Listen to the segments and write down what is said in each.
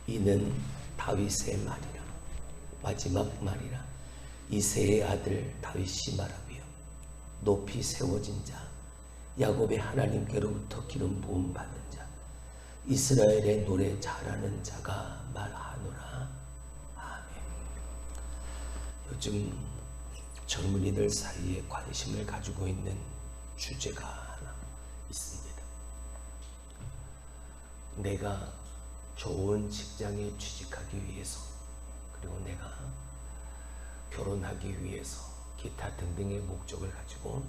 이는 다윗의 말이라. 마지막 말이라. 이새의 아들 다윗이 말하며 높이 세워진 자, 야곱의 하나님께로부터 기름 부음 받은 자, 이스라엘의 노래 잘하는 자가 말하노라. 아멘. 요즘 젊은이들 사이에 관심을 가지고 있는 주제가 하나 있습니다. 내가 좋은 직장에 취직하기 위해서, 그리고 내가 결혼하기 위해서 기타 등등의 목적을 가지고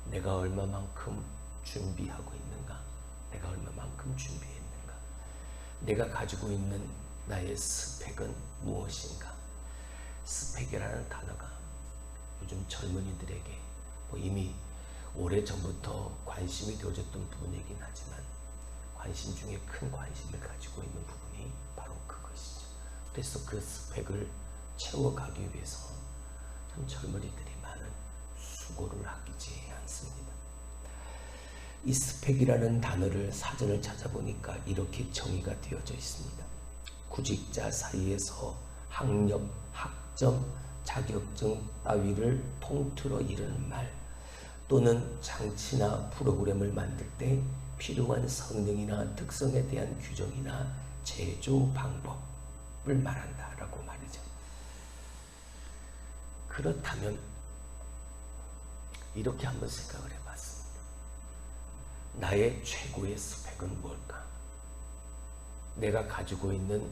내가 얼마만큼 준비하고 있는가, 내가 얼마만큼 준비했는가, 내가 가지고 있는 나의 스펙은 무엇인가. 스펙이라는 단어가 요즘 젊은이들에게 이미 오래전부터 관심이 되어졌던 부분이긴 하지만 관심 중에 큰 관심을 가지고 있는 부분이 바로 그것이죠. 그래서 그 스펙을 채워가기 위해서 참 젊은이들이 많은 수고를 하지 않습니다. 이 스펙이라는 단어를 사전을 찾아보니까 이렇게 정의가 되어져 있습니다. 구직자 사이에서 학력, 학점, 자격증 따위를 통틀어 이르는 말, 또는 장치나 프로그램을 만들 때 필요한 성능이나 특성에 대한 규정이나 제조 방법을 말한다라고 말이죠. 그렇다면 이렇게 한번 생각을 해봤습니다. 나의 최고의 스펙은 뭘까? 내가 가지고 있는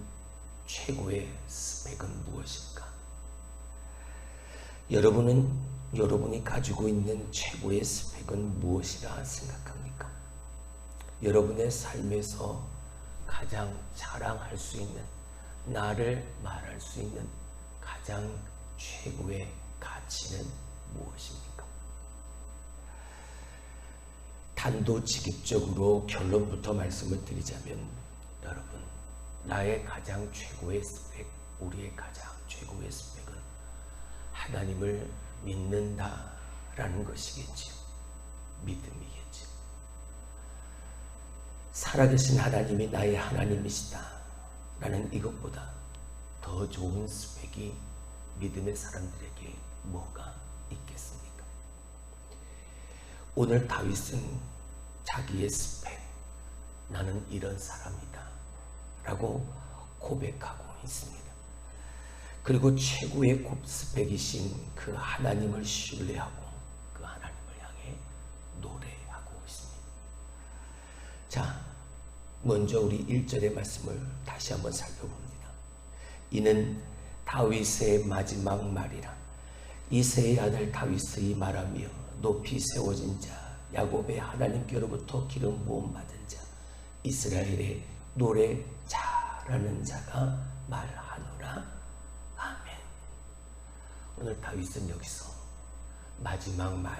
최고의 스펙은 무엇일까? 여러분이 가지고 있는 최고의 스펙은 무엇이라 생각합니까? 여러분의 삶에서 가장 자랑할 수 있는, 나를 말할 수 있는 가장 최고의 가치는 무엇입니까? 단도직입적으로 결론부터 말씀을 드리자면, 여러분, 나의 가장 최고의 스펙, 우리의 가장 최고의 스펙은 하나님을 믿는다라는 것이겠지요. 믿음이겠지요. 살아계신 하나님이 나의 하나님이시다 라는 이것보다 더 좋은 스펙이 믿음의 사람들에게 뭐가 있겠습니까? 오늘 다윗은 자기의 스펙, 나는 이런 사람이다 라고 고백하고 있습니다. 그리고 최고의 스펙이신 그 하나님을 신뢰하고 그 하나님을 향해 노래하고 있습니다. 자, 먼저 우리 1절의 말씀을 다시 한번 살펴봅니다. 이는 다윗의 마지막 말이라. 이새의 아들 다윗의 말하며 높이 세워진 자, 야곱의 하나님께로부터 기름 부음 받은 자, 이스라엘의 노래 잘하는 자가 말하노라. 아멘. 오늘 다윗은 여기서 마지막 말,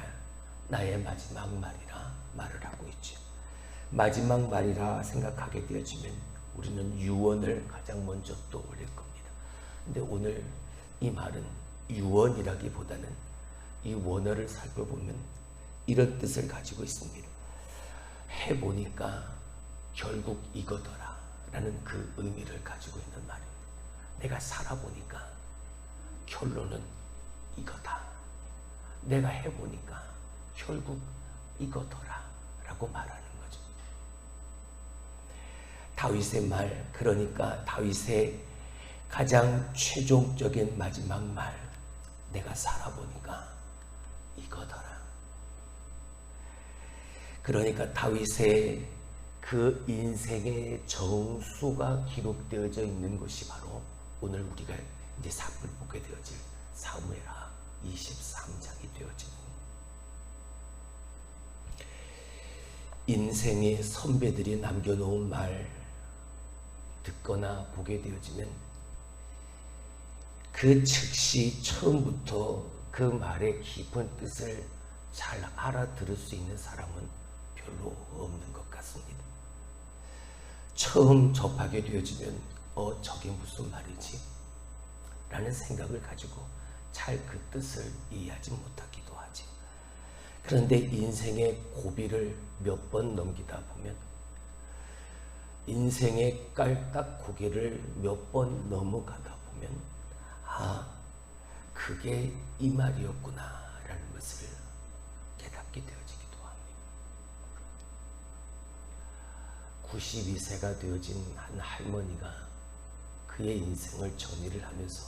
나의 마지막 말이라 말을 하고 있죠. 마지막 말이라 생각하게 되어지면 우리는 유언을 가장 먼저 떠올릴 겁니다. 근데 오늘 이 말은 유언이라기보다는 이 원어를 살펴보면 이런 뜻을 가지고 있습니다. 해보니까 결국 이거더라 라는 그 의미를 가지고 있는 말입니다. 내가 살아보니까 결론은 이거다. 내가 해보니까 결국 이거더라 라고 말하는 거죠. 다윗의 말, 그러니까 다윗의 가장 최종적인 마지막 말, 내가 살아보니까 이거더라. 그러니까 다윗의 그 인생의 정수가 기록되어져 있는 것이 바로 오늘 우리가 이제 살펴보게 되어질 사무엘하 23장이 되어지는, 인생의 선배들이 남겨놓은 말 듣거나 보게 되어지면 그 즉시 처음부터 그 말의 깊은 뜻을 잘 알아들을 수 있는 사람은 별로 없는 것 같습니다. 처음 접하게 되어지면 저게 무슨 말이지? 라는 생각을 가지고 잘 그 뜻을 이해하지 못하기도 하지. 그런데 인생의 고비를 몇 번 넘기다 보면 인생의 깔딱 고개를 몇 번 넘어가다 보면 그게 이 말이었구나 라는 것을 깨닫게 되어지기도 합니다. 92세가 되어진 한 할머니가 그의 인생을 정리를 하면서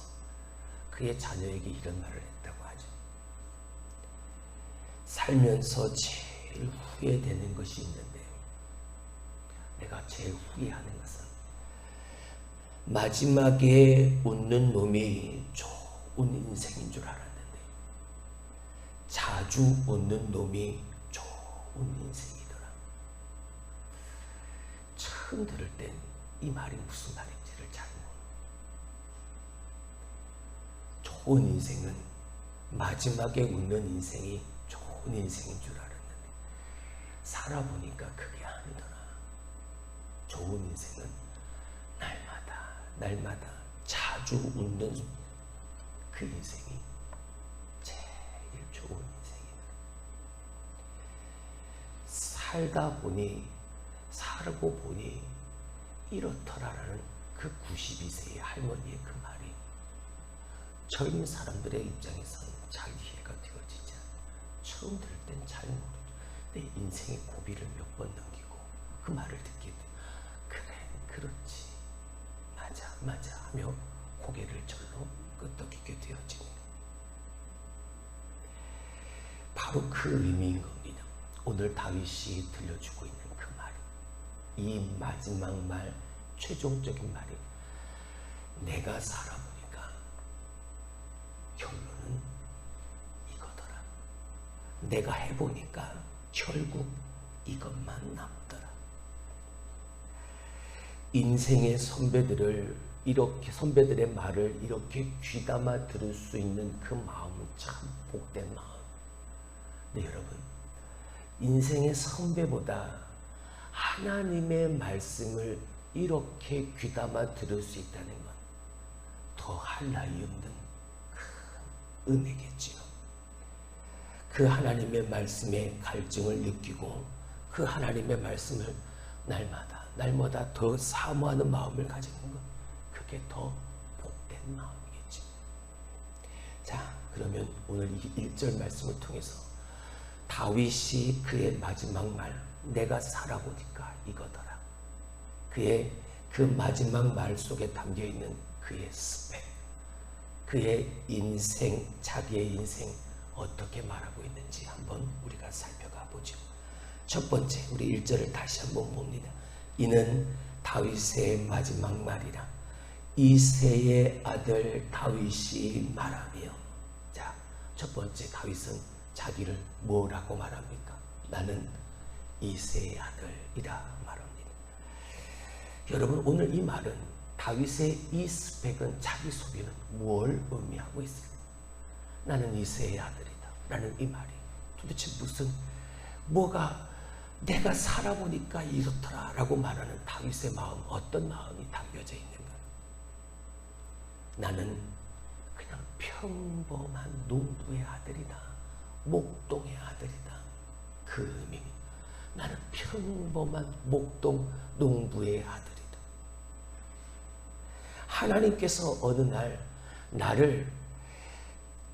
그의 자녀에게 이런 말을 했다고 하죠. 살면서 제일 후회되는 것이 있는데 내가 제일 후회하는 것은 마지막에 웃는 놈이 좋은 인생인 줄 알았는데 자주 웃는 놈이 좋은 인생이더라. 처음 들을 땐 이 말이 무슨 말인지를 잘 모르고 좋은 인생은 마지막에 웃는 인생이 좋은 인생인 줄 알았는데 살아보니까 그게 아니더라. 좋은 인생은 날마다 자주 웃는 그 인생이 제일 좋은 인생이다. 살고 보니 이렇더라라는 그 92세의 할머니의 그 말이 젊은 사람들의 입장에서는 잘 이해가 되어지지 않아요. 처음 들을 땐 잘 모르죠. 내 인생의 고비를 몇 번 넘기고 그 말을 듣게 돼. 그래, 그렇지. 맞아 하며 고개를 절로 끄덕이게 되어지네요. 바로 그 의미인 겁니다. 오늘 다윗이 들려주고 있는 그 말이, 이 마지막 말, 최종적인 말이 내가 살아보니까 결론은 이거더라. 내가 해보니까 결국 이것만 남더라. 인생의 선배들의 말을 이렇게 귀담아 들을 수 있는 그 마음은 참 복된 마음. 네, 여러분, 인생의 선배보다 하나님의 말씀을 이렇게 귀담아 들을 수 있다는 건 더 할 나위 없는 큰 은혜겠지요. 그 하나님의 말씀에 갈증을 느끼고 그 하나님의 말씀을 날마다 더 사모하는 마음을 가지는 것, 그게 더 복된 마음이겠죠. 자, 그러면 오늘 이 1절 말씀을 통해서 다윗이 그의 마지막 말, 내가 살아보니까 이거더라. 그의 그 마지막 말 속에 담겨있는 그의 스펙, 그의 인생, 자기의 인생 어떻게 말하고 있는지 한번 우리가 살펴가 보죠. 첫 번째, 우리 1절을 다시 한번 봅니다. 이는 다윗의 마지막 말이라. 이새의 아들 다윗이 말하며. 자, 첫 번째, 다윗은 자기를 뭐라고 말합니까? 나는 이새의 아들이라 말합니다. 여러분, 오늘 이 말은, 다윗의 이 스펙은, 자기 소개는 뭘 의미하고 있을까? 나는 이새의 아들이다 라는 이 말이 도대체 내가 살아보니까 이렇더라 라고 말하는 다윗의 마음, 어떤 마음이 담겨져 있는가? 나는 그냥 평범한 농부의 아들이다, 목동의 아들이다, 그 의미입니다. 나는 평범한 목동 농부의 아들이다. 하나님께서 어느 날 나를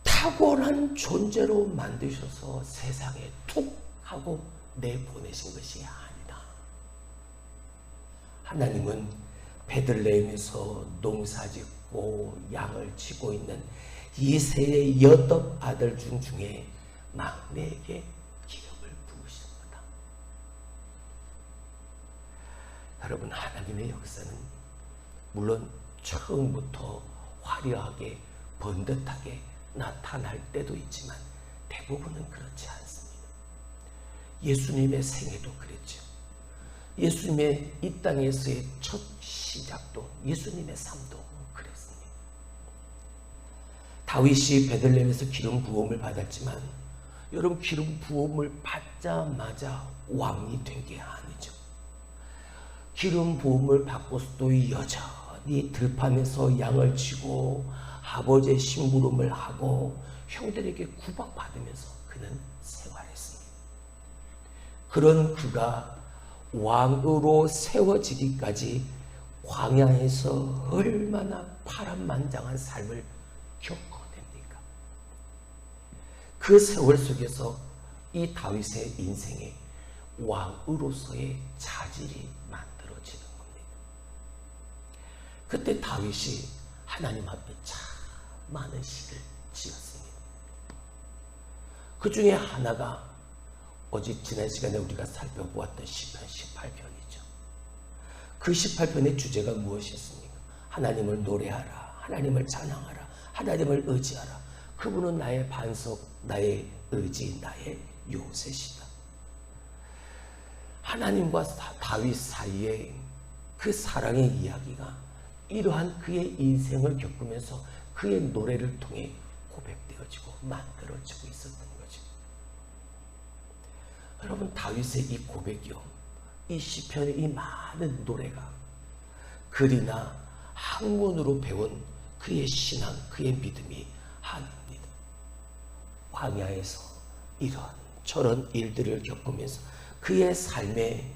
탁월한 존재로 만드셔서 세상에 툭 하고 내보내신 것이 아니다. 하나님은 베들레헴에서 농사짓고 양을 치고 있는 이새의 8 아들 중에 막내에게 기름을 부으신 거다. 여러분, 하나님의 역사는 물론 처음부터 화려하게 번듯하게 나타날 때도 있지만 대부분은 그렇지 않습니다. 예수님의 생애도 그랬죠. 예수님의 이 땅에서의 첫 시작도, 예수님의 삶도 그랬습니다. 다윗이 베들레헴에서 기름 부음을 받았지만 여러분, 기름 부음을 받자마자 왕이 된 게 아니죠. 기름 부음을 받고서도 여전히 들판에서 양을 치고 아버지의 심부름을 하고 형들에게 구박받으면서 그는 생활했습니다. 그런 그가 왕으로 세워지기까지 광야에서 얼마나 파란만장한 삶을 겪어냅니까? 그 세월 속에서 이 다윗의 인생에 왕으로서의 자질이 만들어지는 겁니다. 그때 다윗이 하나님 앞에 참 많은 시를 지었습니다. 그 중에 하나가 어제 지난 시간에 우리가 살펴보았던 시편 18편이죠. 그 18편의 주제가 무엇이었습니까? 하나님을 노래하라, 하나님을 찬양하라, 하나님을 의지하라. 그분은 나의 반석, 나의 의지, 나의 요새시다. 하나님과 다윗 사이에 그 사랑의 이야기가 이러한 그의 인생을 겪으면서 그의 노래를 통해 고백되어지고 만들어지고 있었던 거죠. 여러분, 다윗의 이 고백이요, 이 시편의 이 많은 노래가 글이나 학문으로 배운 그의 신앙, 그의 믿음이 아닙니다. 광야에서 이런 저런 일들을 겪으면서 그의 삶에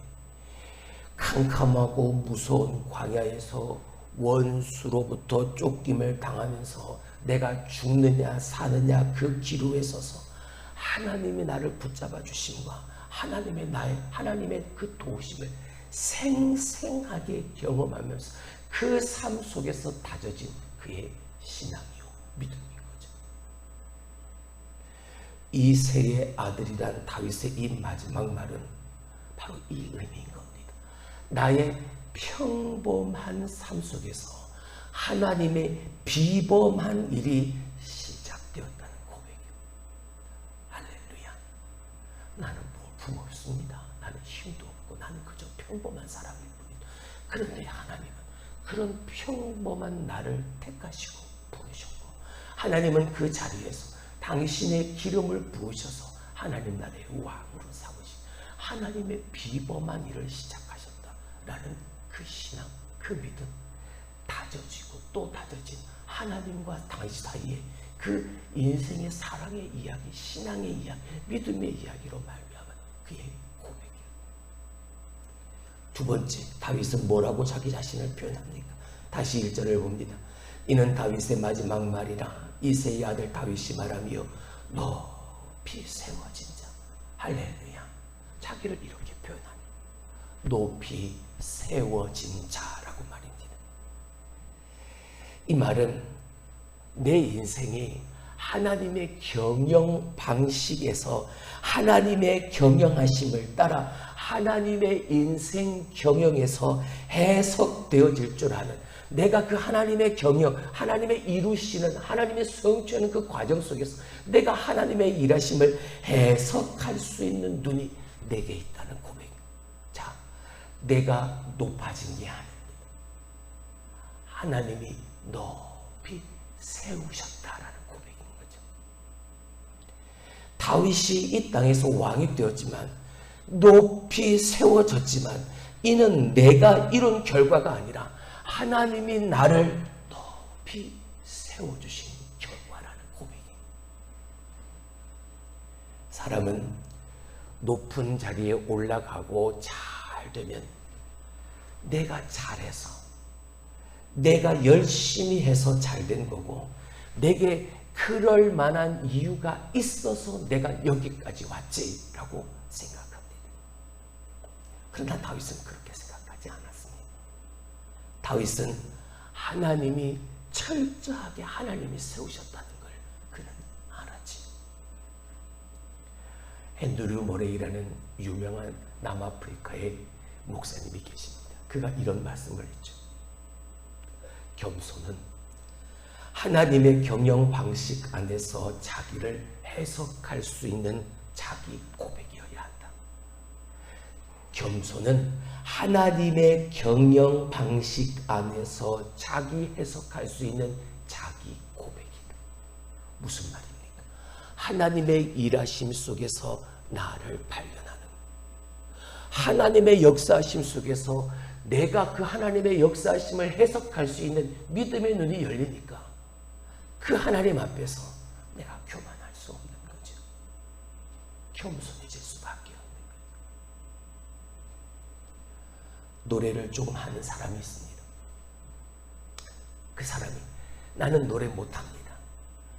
캄캄하고 무서운 광야에서 원수로부터 쫓김을 당하면서 내가 죽느냐 사느냐 그 기로에 서서 하나님이 나를 붙잡아 주심과 하나님의 그 도우심을 생생하게 경험하면서 그 삶 속에서 다져진 그의 신앙이요, 믿음인 거죠. 이새의 아들이란 다윗의 이 마지막 말은 바로 이 의미인 겁니다. 나의 평범한 삶 속에서 하나님의 비범한 일이 시작되었다는 고백이요. 할렐루야. 나는 볼품없습니다. 나는 힘도 없고 나는 그저 평범한 사람일 뿐이다. 그런데 하나님은 그런 평범한 나를 택하시고 부르셨고, 하나님은 그 자리에서 당신의 기름을 부으셔서 하나님 나라의 왕으로 삼으신 하나님의 비범한 일을 시작하셨다라는 그 신앙, 그 믿음, 다져지고 또 다져진 하나님과 당신 사이에 그 인생의 사랑의 이야기, 신앙의 이야기, 믿음의 이야기로 말미암은 그의 고백이에요. 두 번째, 다윗은 뭐라고 자기 자신을 표현합니까? 다시 1절을 봅니다. 이는 다윗의 마지막 말이라 이새의 아들 다윗이 말하며 높이 세워진 자. 할렐루야. 자기를 이렇게 표현합니다. 높이 세워진 자라고 말입니다. 이 말은 내 인생이 하나님의 경영 방식에서 하나님의 경영하심을 따라 하나님의 인생 경영에서 해석되어질 줄 아는, 내가 그 하나님의 경영, 하나님의 이루시는, 하나님의 성취하는 그 과정 속에서 내가 하나님의 일하심을 해석할 수 있는 눈이 내게 있다는 고백. 자, 내가 높아진 게 아닙니다. 하나님이 높이 세우셨다라는 고백인 거죠. 다윗이 이 땅에서 왕이 되었지만, 높이 세워졌지만, 이는 내가 이룬 결과가 아니라 하나님이 나를 높이 세워주신 결과라는 고백이에요. 사람은 높은 자리에 올라가고 잘 되면 내가 잘해서, 내가 열심히 해서 잘 된 거고, 내게 그럴 만한 이유가 있어서 내가 여기까지 왔지라고 생각합니다. 그러나 다윗은 그렇게 생각하지 않았습니다. 다윗은 하나님이 철저하게 하나님이 세우셨다는 걸 그는 알았지. 앤드류 모레이라는 유명한 남아프리카의 목사님이 계십니다. 그가 이런 말씀을 했죠. 겸손은 하나님의 경영 방식 안에서 자기를 해석할 수 있는 자기 고백이어야 한다. 겸손은 하나님의 경영 방식 안에서 자기 해석할 수 있는 자기 고백이다. 무슨 말입니까? 하나님의 일하심 속에서 나를 발견하는, 하나님의 역사하심 속에서 내가 그 하나님의 역사하심을 해석할 수 있는 믿음의 눈이 열리니까 그 하나님 앞에서 내가 교만할 수 없는 거죠. 겸손해질 수밖에 없는 거예요. 노래를 조금 하는 사람이 있습니다. 그 사람이 나는 노래 못합니다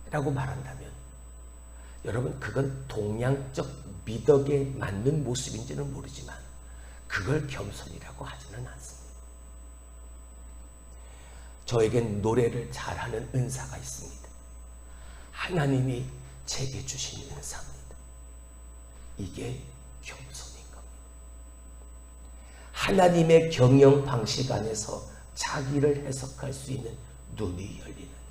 라고 말한다면 여러분 그건 동양적 미덕에 맞는 모습인지는 모르지만 그걸 겸손이라고 하지는 않습니다. 저에겐 노래를 잘하는 은사가 있습니다. 하나님이 제게 주신 은사입니다. 이게 겸손인 겁니다. 하나님의 경영 방식 안에서 자기를 해석할 수 있는 눈이 열리는 것.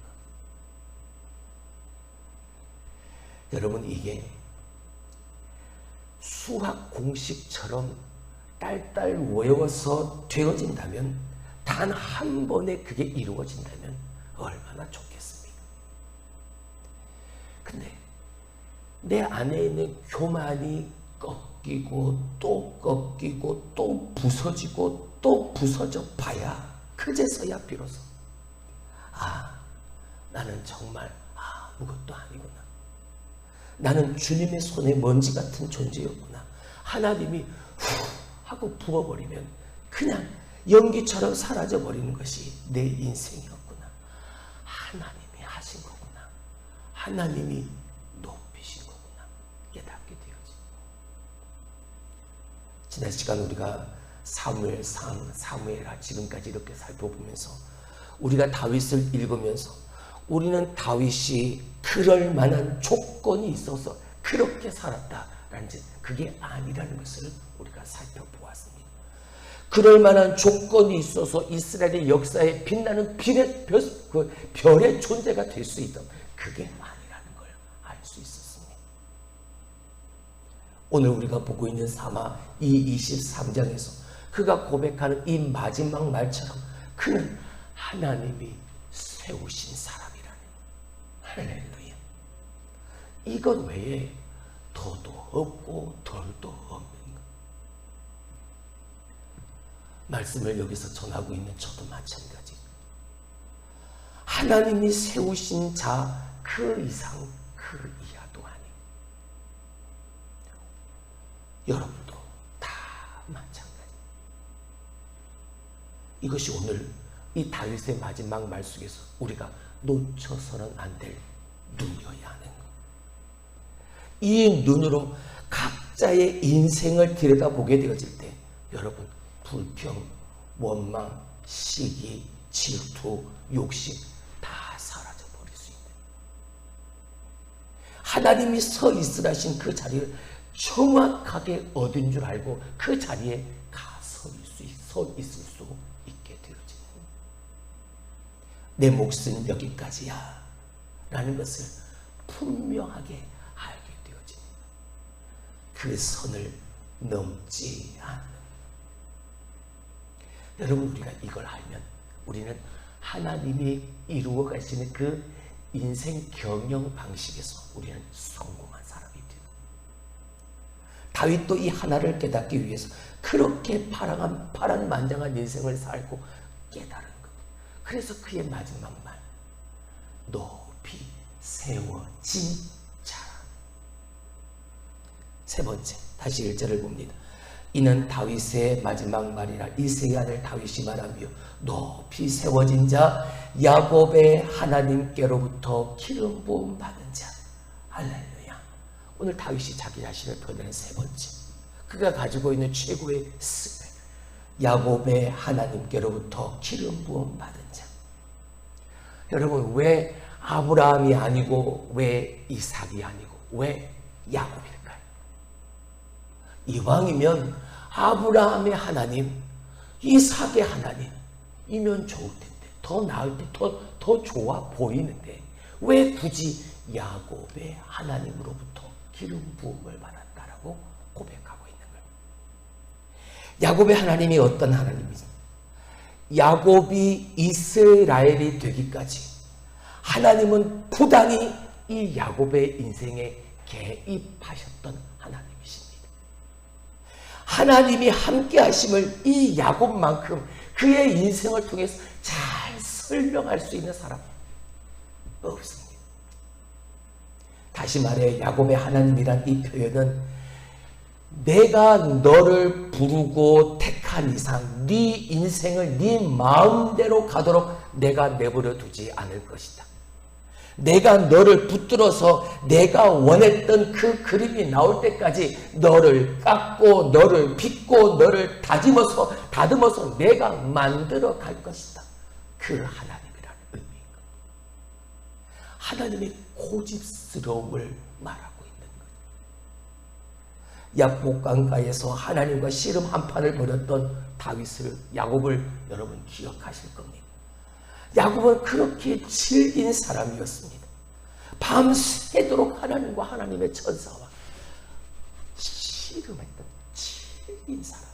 여러분 이게 수학 공식처럼 딸딸 외워서 되어진다면 단 한 번에 그게 이루어진다면 얼마나 좋겠습니까? 근데 내 안에 있는 교만이 꺾이고 또 부서지고 또 부서져 봐야 그제서야 비로소 나는 정말 아무것도 아니구나. 나는 주님의 손에 먼지 같은 존재였구나. 하나님이 하고 부어버리면 그냥 연기처럼 사라져버리는 것이 내 인생이었구나. 하나님이 하신 거구나. 하나님이 높이신 거구나. 깨닫게 되어지. 지난 시간 우리가 사무엘상, 사무엘하 지금까지 이렇게 살펴보면서 우리가 다윗을 읽으면서 우리는 다윗이 그럴 만한 조건이 있어서 그렇게 살았다라는 그게 아니라는 것을 우리가 살펴보았습니다. 그럴 만한 조건이 있어서 이스라엘의 역사에 빛나는 별의 존재가 될 수 있던 그게 아니라는 걸 알 수 있었습니다. 오늘 우리가 보고 있는 사마 23장에서 그가 고백하는 이 마지막 말처럼 그는 하나님이 세우신 사람이라는 할렐루야. 이것 외에 더도 없고 덜도 없는 것. 말씀을 여기서 전하고 있는 저도 마찬가지. 하나님이 세우신 자 그 이상 그 이하도 아니고 여러분도 다 마찬가지. 이것이 오늘 이 다윗의 마지막 말 속에서 우리가 놓쳐서는 안 될 눈이어야 하는 것. 이 눈으로 각자의 인생을 들여다보게 되어질 때 여러분 불평, 원망, 시기, 질투, 욕심 다 사라져버릴 수 있는 하나님이 서 있으라 하신 그 자리를 정확하게 얻은 줄 알고 그 자리에 서 있을 수 있게 되어지는 내 몫은 여기까지야 라는 것을 분명하게 알게 되어지는 그 선을 넘지 않는 여러분 우리가 이걸 알면 우리는 하나님이 이루어 가시는 그 인생 경영 방식에서 우리는 성공한 사람이 되고 다윗도 이 하나를 깨닫기 위해서 그렇게 파란만장한 인생을 살고 깨달은 것. 그래서 그의 마지막 말 높이 세워진 자라. 세 번째 다시 1절을 봅니다. 이는 다윗의 마지막 말이라 이새의 아들 다윗이 말하며 높이 세워진 자 야곱의 하나님께로부터 기름 부음 받은 자. 할렐루야. 오늘 다윗이 자기 자신을 표현하는 세 번째 그가 가지고 있는 최고의 스펙 야곱의 하나님께로부터 기름 부음 받은 자. 여러분 왜 아브라함이 아니고 왜 이삭이 아니고 왜 야곱일까요? 이왕이면 아브라함의 하나님, 이삭의 하나님이면 좋을 텐데, 더 나을 때, 더 좋아 보이는데 왜 굳이 야곱의 하나님으로부터 기름 부음을 받았다라고 고백하고 있는 거예요. 야곱의 하나님이 어떤 하나님이죠? 야곱이 이스라엘이 되기까지 하나님은 부단히 이 야곱의 인생에 개입하셨던 하나님이십니다. 하나님이 함께 하심을 이 야곱만큼 그의 인생을 통해서 잘 설명할 수 있는 사람 없습니다. 다시 말해 야곱의 하나님이란 이 표현은 내가 너를 부르고 택한 이상 네 인생을 네 마음대로 가도록 내가 내버려 두지 않을 것이다. 내가 너를 붙들어서 내가 원했던 그 그림이 나올 때까지 너를 깎고 너를 빚고 너를 다듬어서 내가 만들어 갈 것이다. 그 하나님이라는 의미입니다. 하나님의 고집스러움을 말하고 있는 거예요. 약복강가에서 하나님과 씨름 한판을 벌였던 야곱을 여러분 기억하실 겁니다. 야곱은 그렇게 질긴 사람이었습니다. 밤새도록 하나님과 하나님의 천사와 씨름했던 질긴 사람.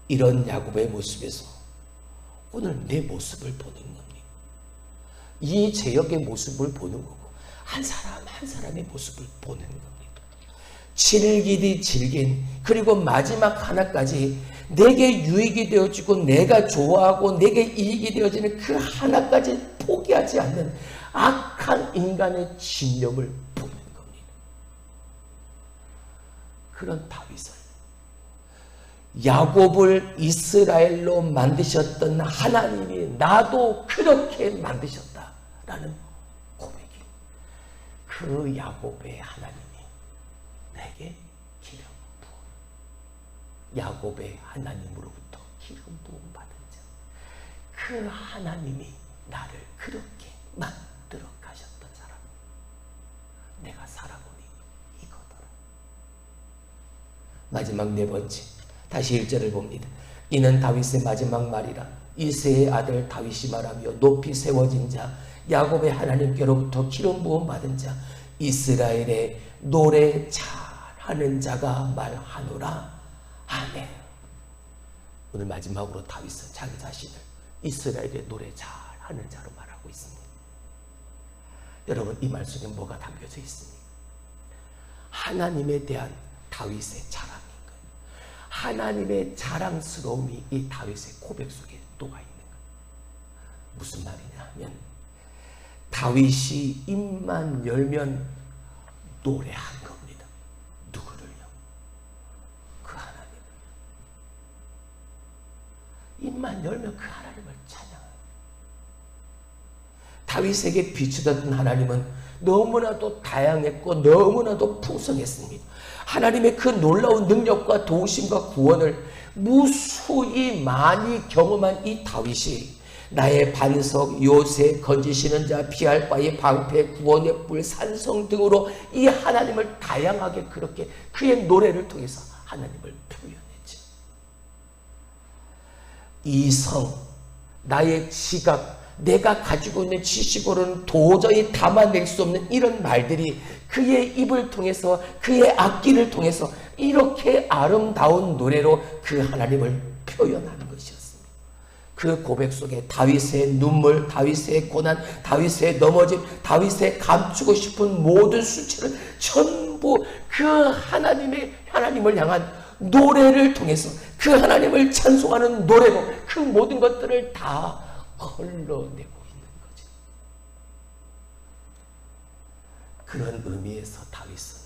이런 야곱의 모습에서 오늘 내 모습을 보는 겁니다. 이 제역의 모습을 보는 거고 한 사람 한 사람의 모습을 보는 겁니다. 질기디 질긴 그리고 마지막 하나까지 내게 유익이 되어지고 내가 좋아하고 내게 이익이 되어지는 그 하나까지 포기하지 않는 악한 인간의 진념을 보는 겁니다. 그런 다윗을 야곱을 이스라엘로 만드셨던 하나님이 나도 그렇게 만드셨다라는 고백이 그 야곱의 하나님이 내게 기름 부음 야곱의 하나님으로부터 기름 부음 받은 자 그 하나님이 나를 그렇게 만들어 가셨던 사람 내가 살아보니 이거더라. 마지막 네 번째 다시 1절을 봅니다. 이는 다윗의 마지막 말이라 이새의 아들 다윗이 말하며 높이 세워진 자 야곱의 하나님께로부터 기름 부음 받은 자 이스라엘의 노래 잘하는 자가 말하노라. 아멘. 오늘 마지막으로 다윗은 자기 자신을 이스라엘의 노래 잘하는 자로 말하고 있습니다. 여러분 이 말씀에 뭐가 담겨져 있습니까? 하나님에 대한 다윗의 자랑인 거예요. 하나님의 자랑스러움이 이 다윗의 고백 속에 녹아 있는 거예요. 무슨 말이냐 하면 다윗이 입만 열면 노래한 겁니다. 누구를요? 그 하나님을. 입만 열면 그 하나님을 찬양해요. 다윗에게 비추던 하나님은 너무나도 다양했고 너무나도 풍성했습니다. 하나님의 그 놀라운 능력과 도우심과 구원을 무수히 많이 경험한 이 다윗이 나의 반석, 요새, 건지시는 자, 피할 바의 방패, 구원의 뿔, 산성 등으로 이 하나님을 다양하게 그렇게 그의 노래를 통해서 하나님을 표현했죠. 이성, 나의 지각, 내가 가지고 있는 지식으로는 도저히 담아낼 수 없는 이런 말들이 그의 입을 통해서 그의 악기를 통해서 이렇게 아름다운 노래로 그 하나님을 표현하는 것이었습니다. 그 고백 속에 다윗의 눈물, 다윗의 고난, 다윗의 넘어짐, 다윗의 감추고 싶은 모든 수치를 전부 그 하나님을 향한 노래를 통해서 그 하나님을 찬송하는 노래로 그 모든 것들을 다 흘러내고 있는 거죠. 그런 의미에서 다윗은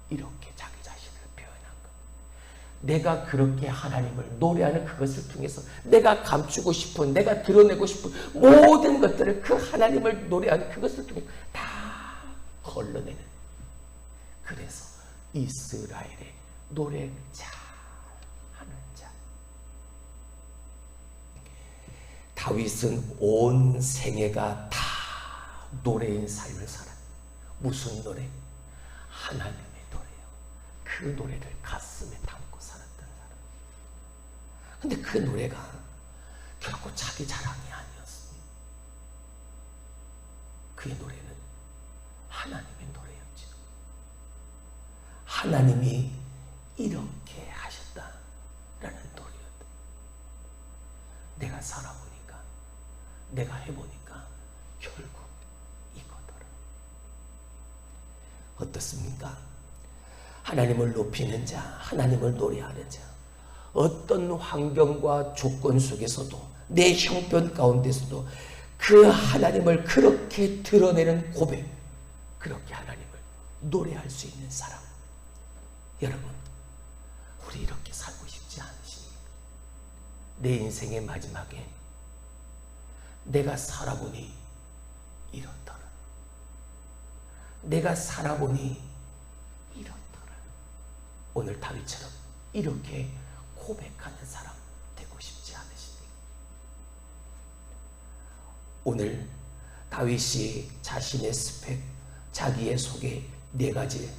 이렇게 자기 자신을 표현한 겁니다. 내가 그렇게 하나님을 노래하는 그것을 통해서 내가 감추고 싶은, 내가 드러내고 싶은 모든 것들을 그 하나님을 노래하는 그것을 통해 다 걸러내는. 그래서 이스라엘의 노래 잘하는 자. 다윗은 온 생애가 다 노래인 삶을 살아. 무슨 노래? 하나님의 노래요. 그 노래를 가슴에 담고 살았던 사람. 근데 그 노래가 결코 자기 자랑이 아니었습니다. 그의 노래는 하나님의 노래였죠. 하나님이 이렇게 하셨다라는 노래였다. 내가 살아보니까, 내가 해보니까 결국 이거더라. 어떻습니까? 하나님을 높이는 자, 하나님을 노래하는 자, 어떤 환경과 조건 속에서도 내 형편 가운데서도 그 하나님을 그렇게 드러내는 고백, 그렇게 하나님을 노래할 수 있는 사람, 여러분, 우리 이렇게 살고 싶지 않으십니까? 내 인생의 마지막에 내가 살아보니 이렇더라. 내가 살아보니 이렇더라. 오늘 다윗처럼 이렇게 고백하는 사람 되고 싶지 않으십니까? 오늘 다윗이 자신의 스펙, 자기의 소개 네 가지,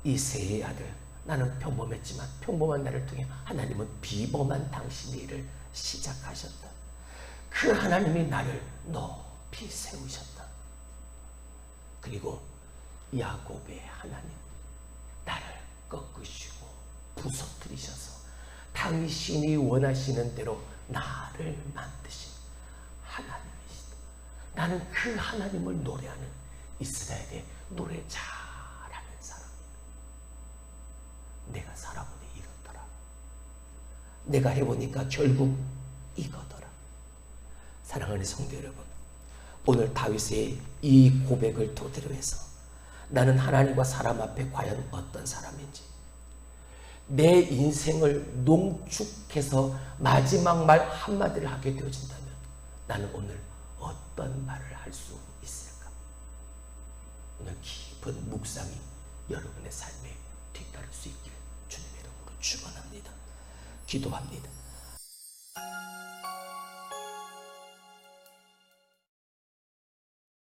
이 세 아들, 나는 평범했지만 평범한 나를 통해 하나님은 비범한 당신의 일을 시작하셨다. 그 하나님이 나를 높이 세우셨다. 그리고 야곱의 하나님, 나를 꺾으시고 부서뜨리셔서 당신이 원하시는 대로 나를 만드신 하나님이시다. 나는 그 하나님을 노래하는 이스라엘의 노래 잘하는 사람이다. 내가 살아보니 이렇더라. 내가 해보니까 결국 이거더라. 사랑하는 성도 여러분, 오늘 다윗의 이 고백을 토대로 해서 나는 하나님과 사람 앞에 과연 어떤 사람인지, 내 인생을 농축해서 마지막 말 한마디를 하게 되어진다면 나는 오늘 어떤 말을 할 수 있을까? 오늘 깊은 묵상이 여러분의 삶에 뒤따를 수 있기를 주님의 이름으로 축원합니다. 기도합니다.